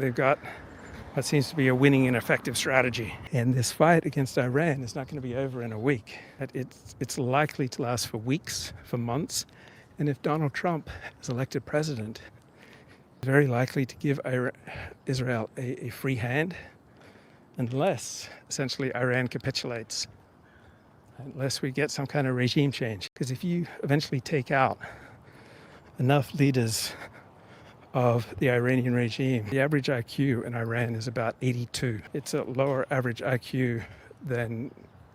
They've got what seems to be a winning and effective strategy. And this fight against Iran is not going to be over in a week. It's likely to last for weeks, for months. And if Donald Trump is elected president, it's very likely to give Israel a free hand unless essentially Iran capitulates, unless we get some kind of regime change. Because if you eventually take out enough leaders of the Iranian regime, the average IQ in Iran is about 82. It's a lower average IQ than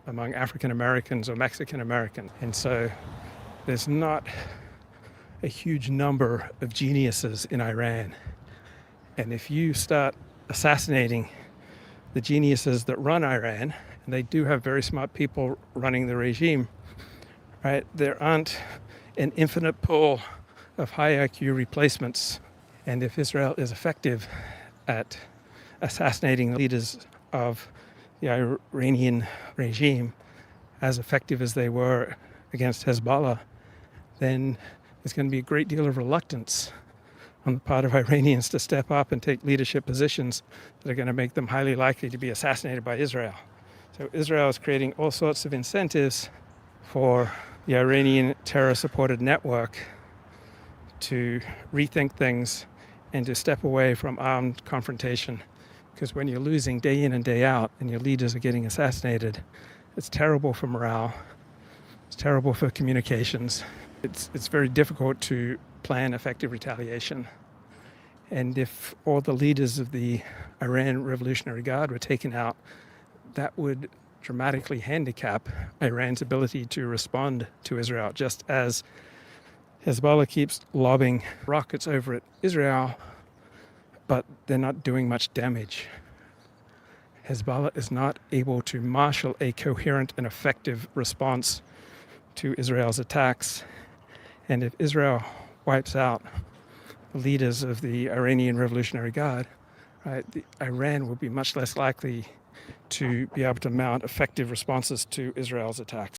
among African Americans or Mexican Americans. And so there's not a huge number of geniuses in Iran. And if you start assassinating the geniuses that run Iran, and they do have very smart people running the regime, right? There aren't an infinite pool of high IQ replacements. And if Israel is effective at assassinating the leaders of the Iranian regime, as effective as they were against Hezbollah, then there's going to be a great deal of reluctance on the part of Iranians to step up and take leadership positions that are going to make them highly likely to be assassinated by Israel. So Israel is creating all sorts of incentives for the Iranian terror-supported network to rethink things and to step away from armed confrontation. Because when you're losing day in and day out and your leaders are getting assassinated, it's terrible for morale, it's terrible for communications. It's very difficult to plan effective retaliation. And if all the leaders of the Iran Revolutionary Guard were taken out, that would dramatically handicap Iran's ability to respond to Israel, just as Hezbollah keeps lobbing rockets over at Israel, but they're not doing much damage. Hezbollah is not able to marshal a coherent and effective response to Israel's attacks. And if Israel wipes out the leaders of the Iranian Revolutionary Guard, right, Iran will be much less likely to be able to mount effective responses to Israel's attacks.